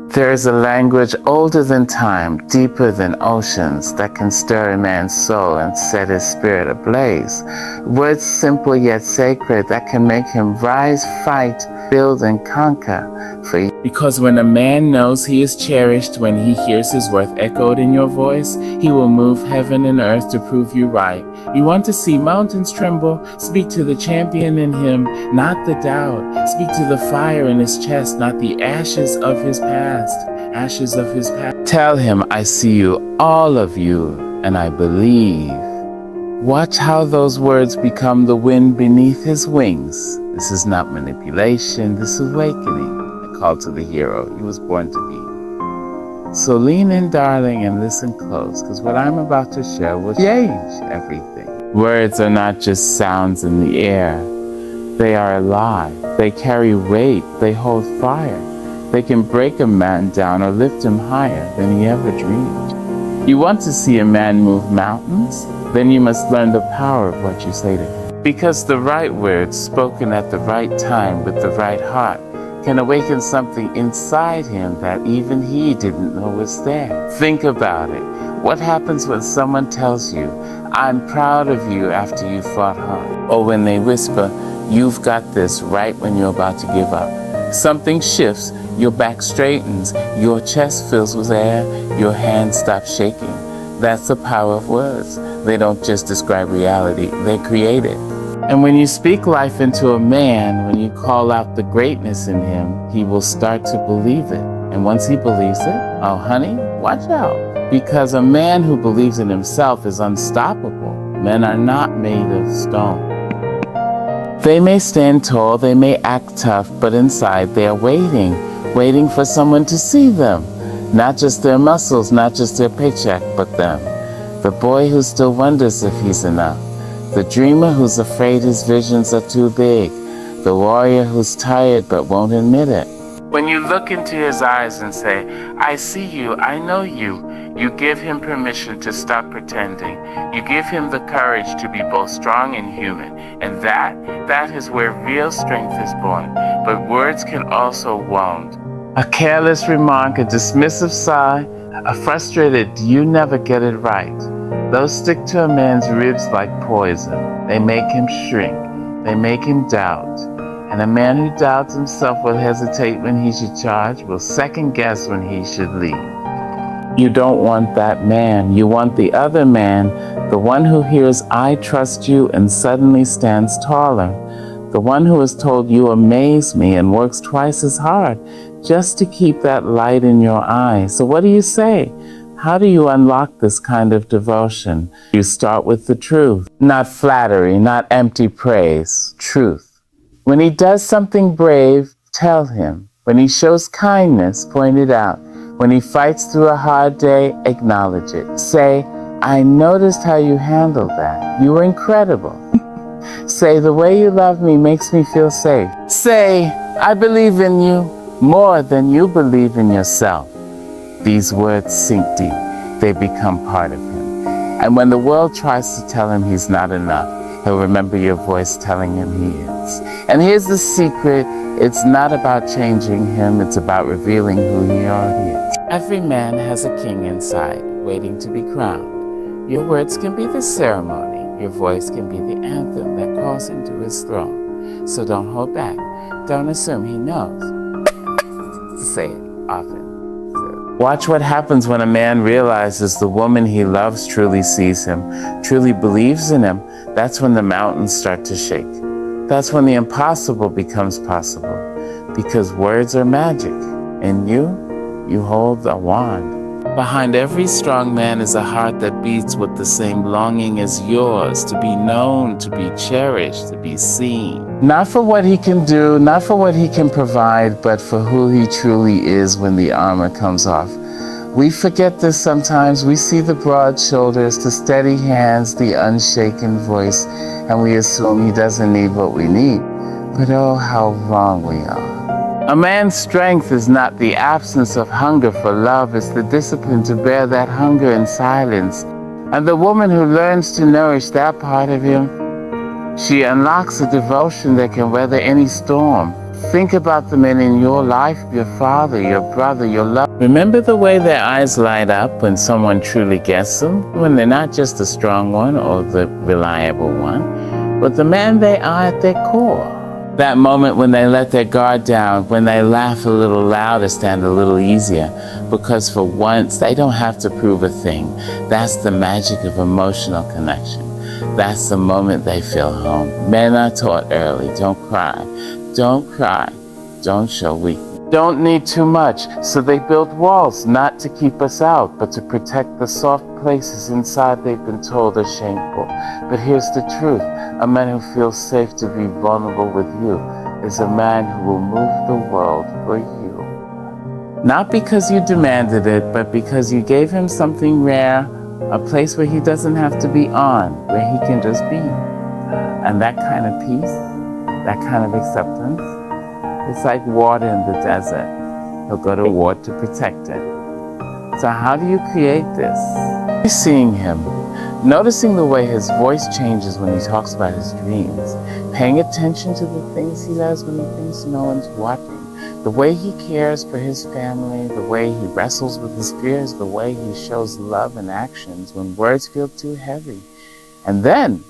There is a language older than time, deeper than oceans, that can stir a man's soul and set his spirit ablaze. Words simple yet sacred that can make him rise, fight, build, and conquer for you. Because when a man knows he is cherished, when he hears his worth echoed in your voice, he will move heaven and earth to prove you right. You want to see mountains tremble? Speak to the champion in him, not the doubt. Speak to the fire in his chest, not the ashes of his past. Ashes of his past. Tell him, I see you, all of you, and I believe. Watch how those words become the wind beneath his wings. This is not manipulation, this is awakening. A call to the hero he was born to be. So lean in, darling, and listen close, because what I'm about to share will change everything. Words are not just sounds in the air. They are alive. They carry weight. They hold fire. They can break a man down or lift him higher than he ever dreamed. You want to see a man move mountains? Then you must learn the power of what you say to him. Because the right words, spoken at the right time with the right heart, can awaken something inside him that even he didn't know was there. Think about it. What happens when someone tells you, I'm proud of you after you fought hard? Or when they whisper, you've got this, right when you're about to give up. Something shifts, your back straightens, your chest fills with air, your hands stop shaking. That's the power of words. They don't just describe reality, they create it. And when you speak life into a man, when you call out the greatness in him, he will start to believe it. And once he believes it, oh honey, watch out. Because a man who believes in himself is unstoppable. Men are not made of stone. They may stand tall, they may act tough, but inside they are waiting for someone to see them. Not just their muscles, not just their paycheck, but them. The boy who still wonders if he's enough. The dreamer who's afraid his visions are too big. The warrior who's tired but won't admit it. When you look into his eyes and say, I see you, I know you, you give him permission to stop pretending. You give him the courage to be both strong and human. And that is where real strength is born. But words can also wound. A careless remark, a dismissive sigh, a frustrated, you never get it right. Those stick to a man's ribs like poison. They make him shrink. They make him doubt. And a man who doubts himself will hesitate when he should charge, will second guess when he should lead. You don't want that man. You want the other man, the one who hears, I trust you, and suddenly stands taller. The one who is told, you amaze me, and works twice as hard just to keep that light in your eye. So what do you say? How do you unlock this kind of devotion? You start with the truth. Not flattery, not empty praise. Truth. When he does something brave, tell him. When he shows kindness, point it out. When he fights through a hard day, acknowledge it. Say, I noticed how you handled that. You were incredible. Say, the way you love me makes me feel safe. Say, I believe in you more than you believe in yourself. These words sink deep. They become part of him. And when the world tries to tell him he's not enough, he'll remember your voice telling him he is. And here's the secret. It's not about changing him. It's about revealing who he already is. Every man has a king inside, waiting to be crowned. Your words can be the ceremony. Your voice can be the anthem that calls him to his throne. So don't hold back. Don't assume he knows. Say it often. Watch what happens when a man realizes the woman he loves truly sees him, truly believes in him. That's when the mountains start to shake. That's when the impossible becomes possible. Because words are magic. And you hold a wand. Behind every strong man is a heart that beats with the same longing as yours, to be known, to be cherished, to be seen. Not for what he can do, not for what he can provide, but for who he truly is when the armor comes off. We forget this sometimes. We see the broad shoulders, the steady hands, the unshaken voice, and we assume he doesn't need what we need. But oh, how wrong we are. A man's strength is not the absence of hunger for love, it's the discipline to bear that hunger in silence. And the woman who learns to nourish that part of him, she unlocks a devotion that can weather any storm. Think about the men in your life, your father, your brother, your love. Remember the way their eyes light up when someone truly gets them, when they're not just the strong one or the reliable one, but the man they are at their core. That moment when they let their guard down, when they laugh a little louder, stand a little easier, because for once they don't have to prove a thing. That's the magic of emotional connection. That's the moment they feel home. Men are taught early, don't cry, don't show weakness. Don't need too much, so they build walls, not to keep us out, but to protect the soft places inside they've been told are shameful. But here's the truth, a man who feels safe to be vulnerable with you is a man who will move the world for you. Not because you demanded it, but because you gave him something rare, a place where he doesn't have to be on, where he can just be. And that kind of peace, that kind of acceptance, it's like water in the desert. He'll go to war to protect it. So how do you create this? You're seeing him, noticing the way his voice changes when he talks about his dreams, paying attention to the things he does when he thinks no one's watching, the way he cares for his family, the way he wrestles with his fears, the way he shows love in actions when words feel too heavy. And then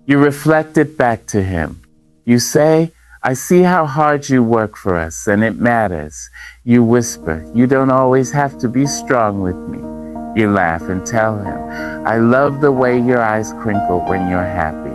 you reflect it back to him. You say, I see how hard you work for us, and it matters. You whisper, you don't always have to be strong with me. You laugh and tell him, I love the way your eyes crinkle when you're happy.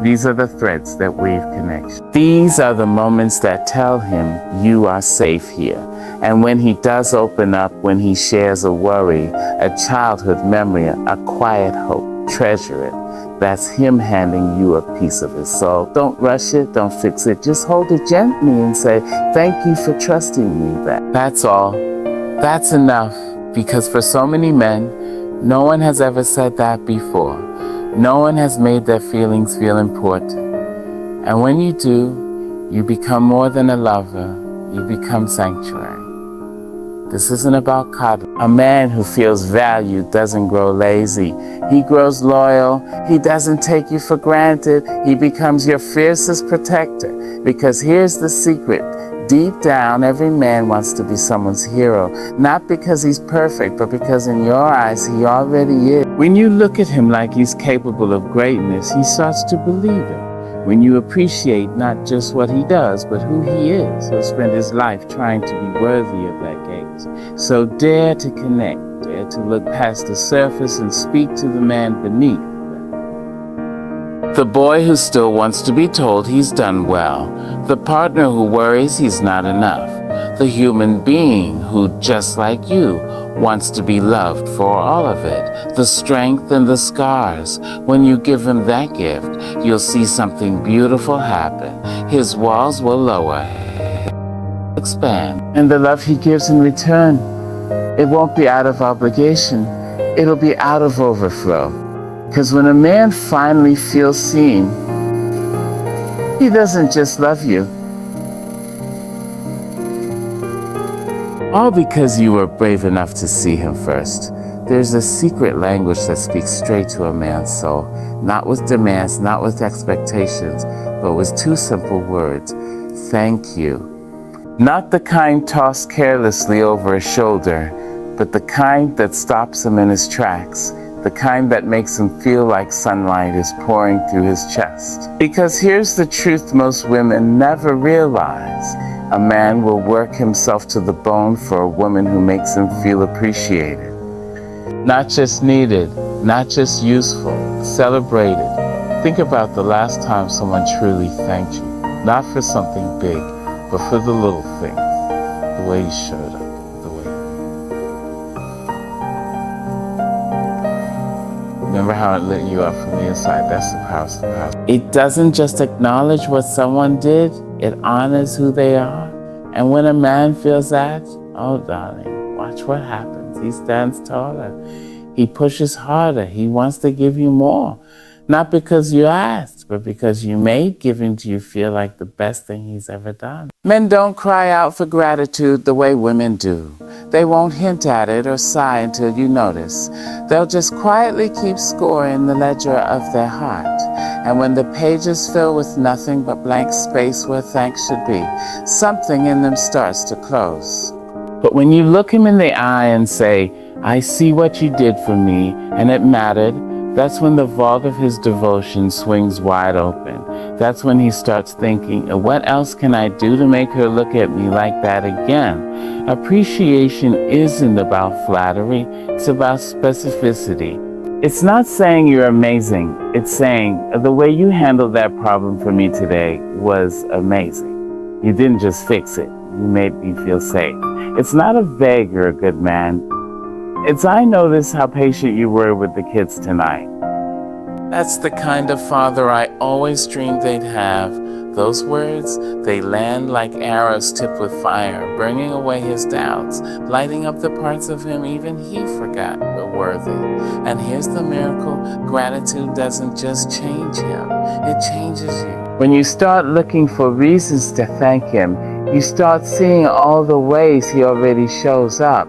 These are the threads that weave connection. These are the moments that tell him you are safe here. And when he does open up, when he shares a worry, a childhood memory, a quiet hope, treasure it. That's him handing you a piece of his soul. Don't rush it, don't fix it. Just hold it gently and say, thank you for trusting me. That's all. That's enough. Because for so many men, no one has ever said that before. No one has made their feelings feel important. And when you do, you become more than a lover. You become sanctuary. This isn't about coddling. A man who feels valued doesn't grow lazy. He grows loyal. He doesn't take you for granted. He becomes your fiercest protector. Because here's the secret. Deep down, every man wants to be someone's hero. Not because he's perfect, but because in your eyes, he already is. When you look at him like he's capable of greatness, he starts to believe it. When you appreciate not just what he does, but who he is, he'll spend his life trying to be worthy of that gaze. So dare to connect, dare to look past the surface and speak to the man beneath. The boy who still wants to be told he's done well. The partner who worries he's not enough. The human being who, just like you, wants to be loved for all of it. The strength and the scars. When you give him that gift, you'll see something beautiful happen. His walls will lower, expand. And the love he gives in return, it won't be out of obligation. It'll be out of overflow. Because when a man finally feels seen, he doesn't just love you. All because you were brave enough to see him first. There's a secret language that speaks straight to a man's soul, not with demands, not with expectations, but with two simple words: thank you. Not the kind tossed carelessly over his shoulder, but the kind that stops him in his tracks. The kind that makes him feel like sunlight is pouring through his chest. Because here's the truth most women never realize. A man will work himself to the bone for a woman who makes him feel appreciated. Not just needed, not just useful, celebrated. Think about the last time someone truly thanked you. Not for something big, but for the little things. The way you showed up. Remember how it lit you up from the inside? That's the power. It doesn't just acknowledge what someone did, it honors who they are. And when a man feels that, oh darling, watch what happens. He stands taller. He pushes harder. He wants to give you more. Not because you asked, but because you made giving to you feel like the best thing he's ever done. Men don't cry out for gratitude the way women do. They won't hint at it or sigh until you notice. They'll just quietly keep score in the ledger of their heart. And when the pages fill with nothing but blank space where thanks should be, something in them starts to close. But when you look him in the eye and say, I see what you did for me, and it mattered, that's when the vault of his devotion swings wide open. That's when he starts thinking, what else can I do to make her look at me like that again? Appreciation isn't about flattery, it's about specificity. It's not saying you're amazing, it's saying the way you handled that problem for me today was amazing. You didn't just fix it, you made me feel safe. It's not a vague you're a good man. It's I noticed how patient you were with the kids tonight. That's the kind of father I always dreamed they'd have. Those words, they land like arrows tipped with fire, burning away his doubts, lighting up the parts of him even he forgot were worthy. And here's the miracle, gratitude doesn't just change him, it changes you. When you start looking for reasons to thank him, you start seeing all the ways he already shows up.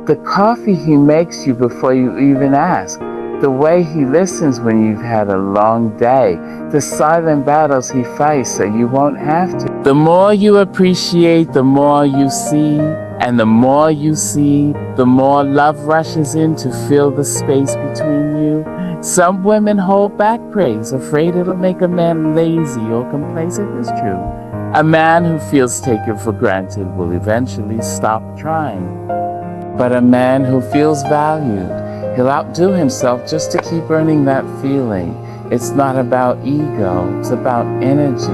The coffee he makes you before you even ask. The way he listens when you've had a long day. The silent battles he fights so you won't have to. The more you appreciate, the more you see. And the more you see, the more love rushes in to fill the space between you. Some women hold back praise, afraid it'll make a man lazy or complacent. It's true. A man who feels taken for granted will eventually stop trying. But a man who feels valued, he'll outdo himself just to keep earning that feeling. It's not about ego, it's about energy.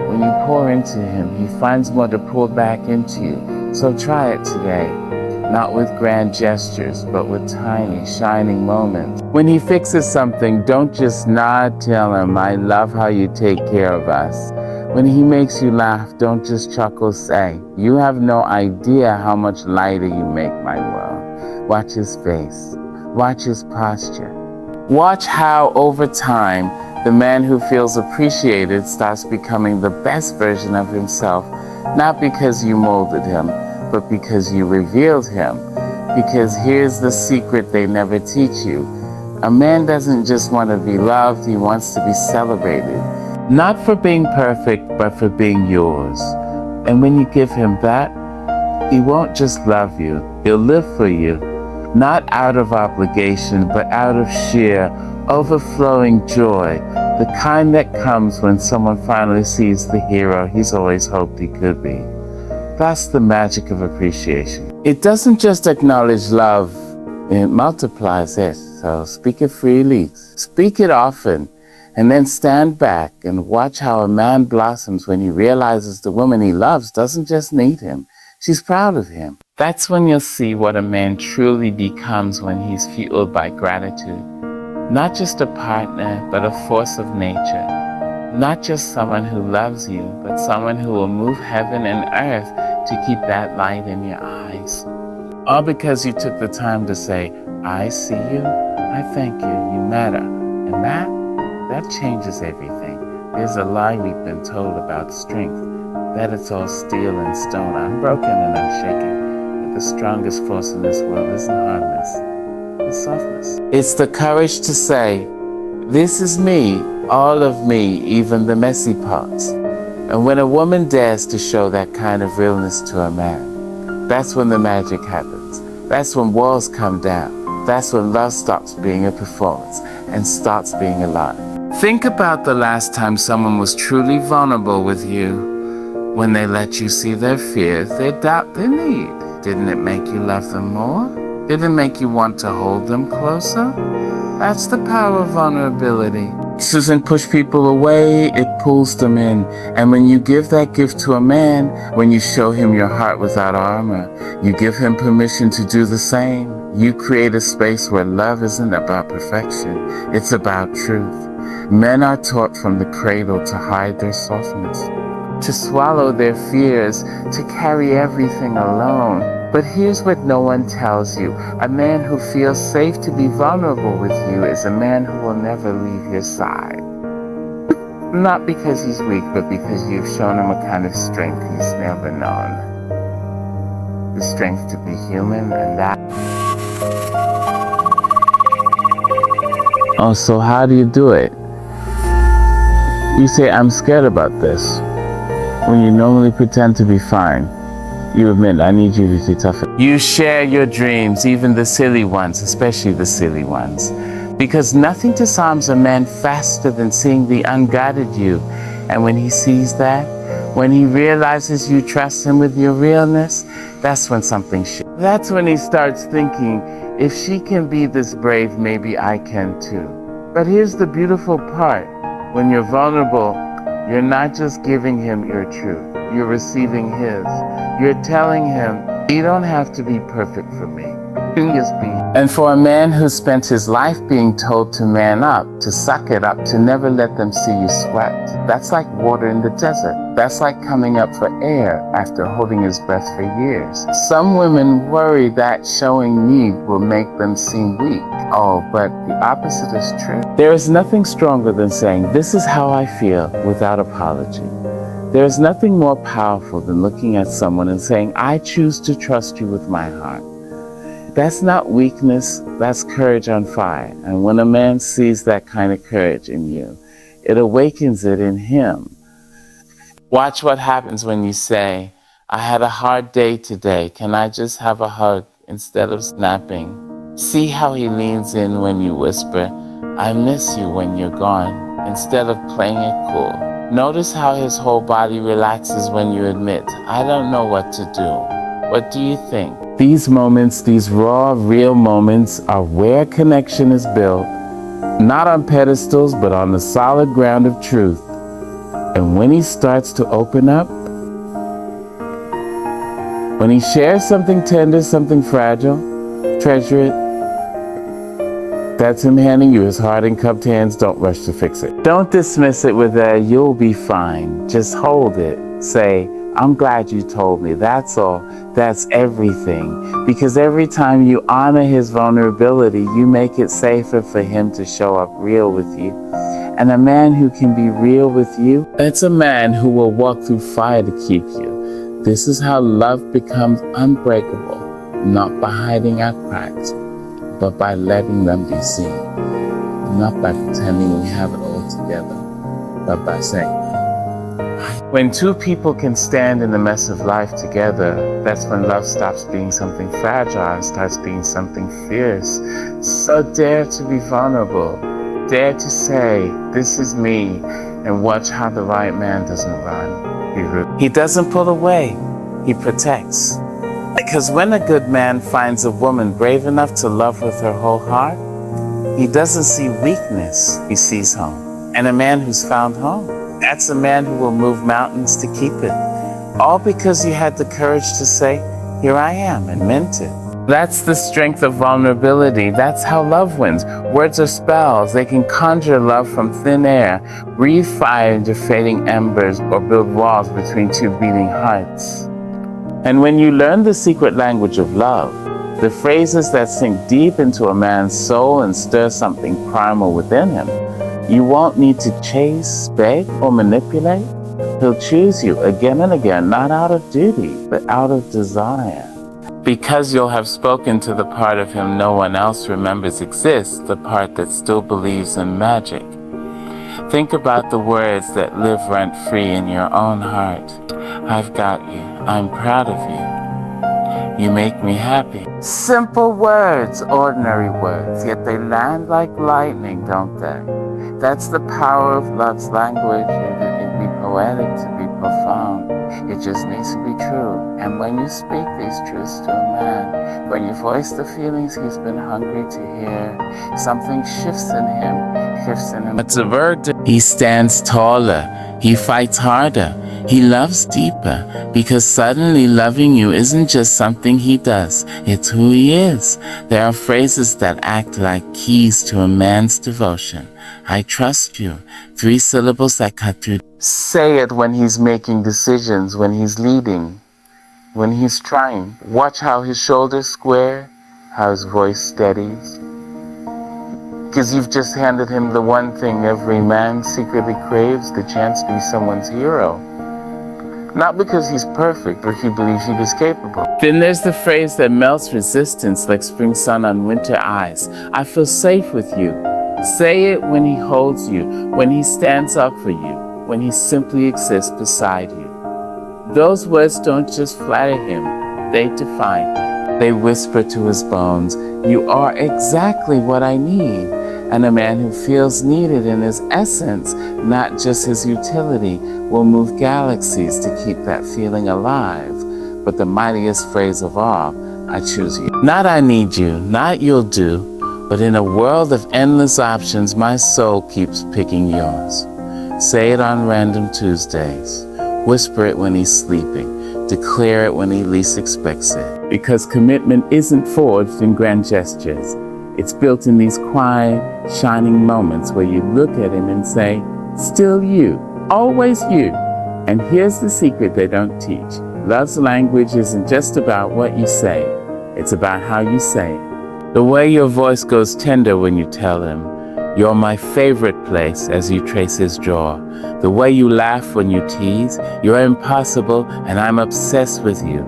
When you pour into him, he finds more to pour back into you. So try it today. Not with grand gestures, but with tiny, shining moments. When he fixes something, don't just nod, tell him, I love how you take care of us. When he makes you laugh, don't just chuckle, say, you have no idea how much lighter you make my world. Watch his face. Watch his posture. Watch how, over time, the man who feels appreciated starts becoming the best version of himself, not because you molded him, but because you revealed him. Because here's the secret they never teach you. A man doesn't just want to be loved, he wants to be celebrated. Not for being perfect, but for being yours. And when you give him that, he won't just love you, he'll live for you. Not out of obligation, but out of sheer, overflowing joy. The kind that comes when someone finally sees the hero he's always hoped he could be. That's the magic of appreciation. It doesn't just acknowledge love, it multiplies it. So speak it freely, speak it often. And then stand back and watch how a man blossoms when he realizes the woman he loves doesn't just need him, she's proud of him. That's when you'll see what a man truly becomes when he's fueled by gratitude. Not just a partner, but a force of nature. Not just someone who loves you, but someone who will move heaven and earth to keep that light in your eyes. All because you took the time to say, I see you, I thank you, you matter. And that changes everything. There's a lie we've been told about strength, that it's all steel and stone, unbroken and unshaken. But the strongest force in this world isn't hardness, it's softness. It's the courage to say, this is me, all of me, even the messy parts. And when a woman dares to show that kind of realness to a man, that's when the magic happens. That's when walls come down. That's when love stops being a performance and starts being alive. Think about the last time someone was truly vulnerable with you. When they let you see their fears, their doubt, their need. Didn't it make you love them more? Did it make you want to hold them closer? That's the power of vulnerability. It doesn't push people away, it pulls them in. And when you give that gift to a man, when you show him your heart without armor, you give him permission to do the same. You create a space where love isn't about perfection, it's about truth. Men are taught from the cradle to hide their softness, to swallow their fears, to carry everything alone. But here's what no one tells you. A man who feels safe to be vulnerable with you is a man who will never leave your side. Not because he's weak, but because you've shown him a kind of strength he's never known. the strength to be human, and that. Oh, so how do you do it? You say, I'm scared about this, when you normally pretend to be fine. You admit, I need you to be tougher. You share your dreams, even the silly ones, especially the silly ones. Because nothing disarms a man faster than seeing the unguarded you. And when he sees that, when he realizes you trust him with your realness, that's when something shifts. That's when he starts thinking, if she can be this brave, maybe I can too. But here's the beautiful part. When you're vulnerable, you're not just giving him your truth. You're receiving his. You're telling him, you don't have to be perfect for me. You just be. And for a man who spent his life being told to man up, to suck it up, to never let them see you sweat, that's like water in the desert. That's like coming up for air after holding his breath for years. Some women worry that showing need will make them seem weak. Oh, but the opposite is true. There is nothing stronger than saying, this is how I feel, without apology. There is nothing more powerful than looking at someone and saying, I choose to trust you with my heart. That's not weakness, that's courage on fire. And when a man sees that kind of courage in you, it awakens it in him. Watch what happens when you say, I had a hard day today. Can I just have a hug instead of snapping? See how he leans in when you whisper, I miss you when you're gone, instead of playing it cool. Notice how his whole body relaxes when you admit, I don't know what to do. What do you think? These moments, these raw, real moments, are where connection is built, not on pedestals, but on the solid ground of truth. And when he starts to open up, when he shares something tender, something fragile, treasure it. That's him handing you his heart in cupped hands. Don't rush to fix it. Don't dismiss it with a, you'll be fine. Just hold it. Say, I'm glad you told me. That's all. That's everything. Because every time you honor his vulnerability, you make it safer for him to show up real with you. And a man who can be real with you, that's a man who will walk through fire to keep you. This is how love becomes unbreakable, not by hiding our cracks, but by letting them be seen. Not by pretending we have it all together, but by saying, when two people can stand in the mess of life together, that's when love stops being something fragile and starts being something fierce. So dare to be vulnerable. Dare to say, this is me, and watch how the right man doesn't run. He doesn't pull away, he protects. Because when a good man finds a woman brave enough to love with her whole heart, he doesn't see weakness, he sees home. And a man who's found home, that's a man who will move mountains to keep it. All because you had the courage to say, here I am, and meant it. That's the strength of vulnerability. That's how love wins. Words are spells. They can conjure love from thin air, breathe fire into fading embers, or build walls between two beating hearts. And when you learn the secret language of love, the phrases that sink deep into a man's soul and stir something primal within him, you won't need to chase, beg, or manipulate. He'll choose you again and again, not out of duty, but out of desire. Because you'll have spoken to the part of him no one else remembers exists, the part that still believes in magic. Think about the words that live rent-free in your own heart. I've got you. I'm proud of you. You make me happy. Simple words, ordinary words, yet they land like lightning, don't they? That's the power of love's language. It'd be poetic to be profound. It just needs to be true. And when you speak these truths to a man, when you voice the feelings he's been hungry to hear, something shifts in him, It's a verdict. He stands taller. He fights harder. He loves deeper, because suddenly loving you isn't just something he does. It's who he is. There are phrases that act like keys to a man's devotion. I trust you. 3 syllables that cut through. Say it when he's making decisions, when he's leading, when he's trying. Watch how his shoulders square, how his voice steadies. Because you've just handed him the one thing every man secretly craves, the chance to be someone's hero. Not because he's perfect, but he believes he is capable. Then there's the phrase that melts resistance like spring sun on winter eyes. I feel safe with you. Say it when he holds you, when he stands up for you, when he simply exists beside you. Those words don't just flatter him, they define him. They whisper to his bones, you are exactly what I need. And a man who feels needed in his essence, not just his utility, will move galaxies to keep that feeling alive. But the mightiest phrase of all, I choose you. Not I need you, not you'll do, but in a world of endless options, my soul keeps picking yours. Say it on random Tuesdays. Whisper it when he's sleeping. Declare it when he least expects it. Because commitment isn't forged in grand gestures. It's built in these quiet, shining moments where you look at him and say, still you, always you. And here's the secret they don't teach. Love's language isn't just about what you say. It's about how you say it. The way your voice goes tender when you tell him, you're my favorite place as you trace his jaw. The way you laugh when you tease, you're impossible and I'm obsessed with you.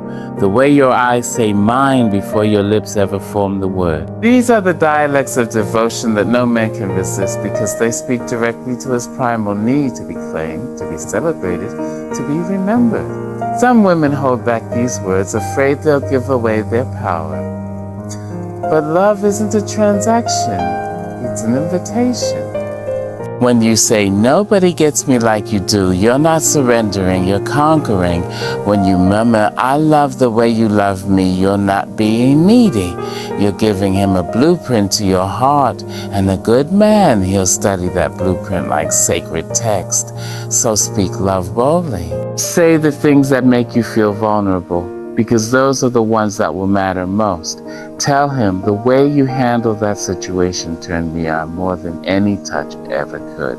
The way your eyes say mine before your lips ever form the word. These are the dialects of devotion that no man can resist because they speak directly to his primal need to be claimed, to be celebrated, to be remembered. Some women hold back these words, afraid they'll give away their power. But love isn't a transaction. It's an invitation. When you say, nobody gets me like you do, you're not surrendering, you're conquering. When you murmur, I love the way you love me, you're not being needy. You're giving him a blueprint to your heart, and a good man, he'll study that blueprint like sacred text. So speak love boldly. Say the things that make you feel vulnerable, because those are the ones that will matter most. Tell him the way you handle that situation turned me on more than any touch ever could.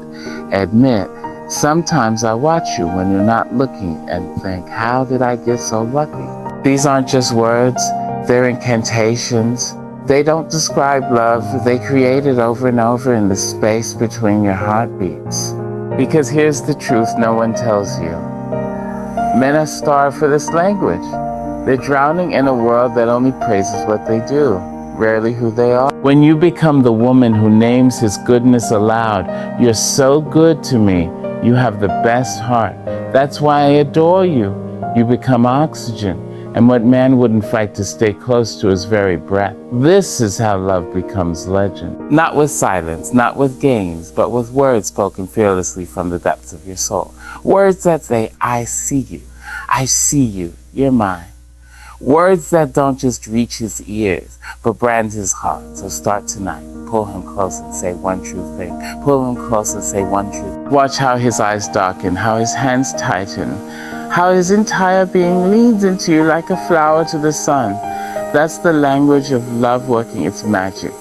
Admit, sometimes I watch you when you're not looking and think, how did I get so lucky? These aren't just words, they're incantations. They don't describe love, they create it over and over in the space between your heartbeats. Because here's the truth no one tells you. Men are starved for this language. They're drowning in a world that only praises what they do, rarely who they are. When you become the woman who names his goodness aloud, you're so good to me, you have the best heart. That's why I adore you. You become oxygen, and what man wouldn't fight to stay close to his very breath. This is how love becomes legend. Not with silence, not with games, but with words spoken fearlessly from the depths of your soul. Words that say, I see you, you're mine. Words that don't just reach his ears, but brand his heart. So start tonight. Pull him close and say one true thing. Pull him close and say one truth. Watch how his eyes darken, how his hands tighten, how his entire being leans into you like a flower to the sun. That's the language of love working its magic.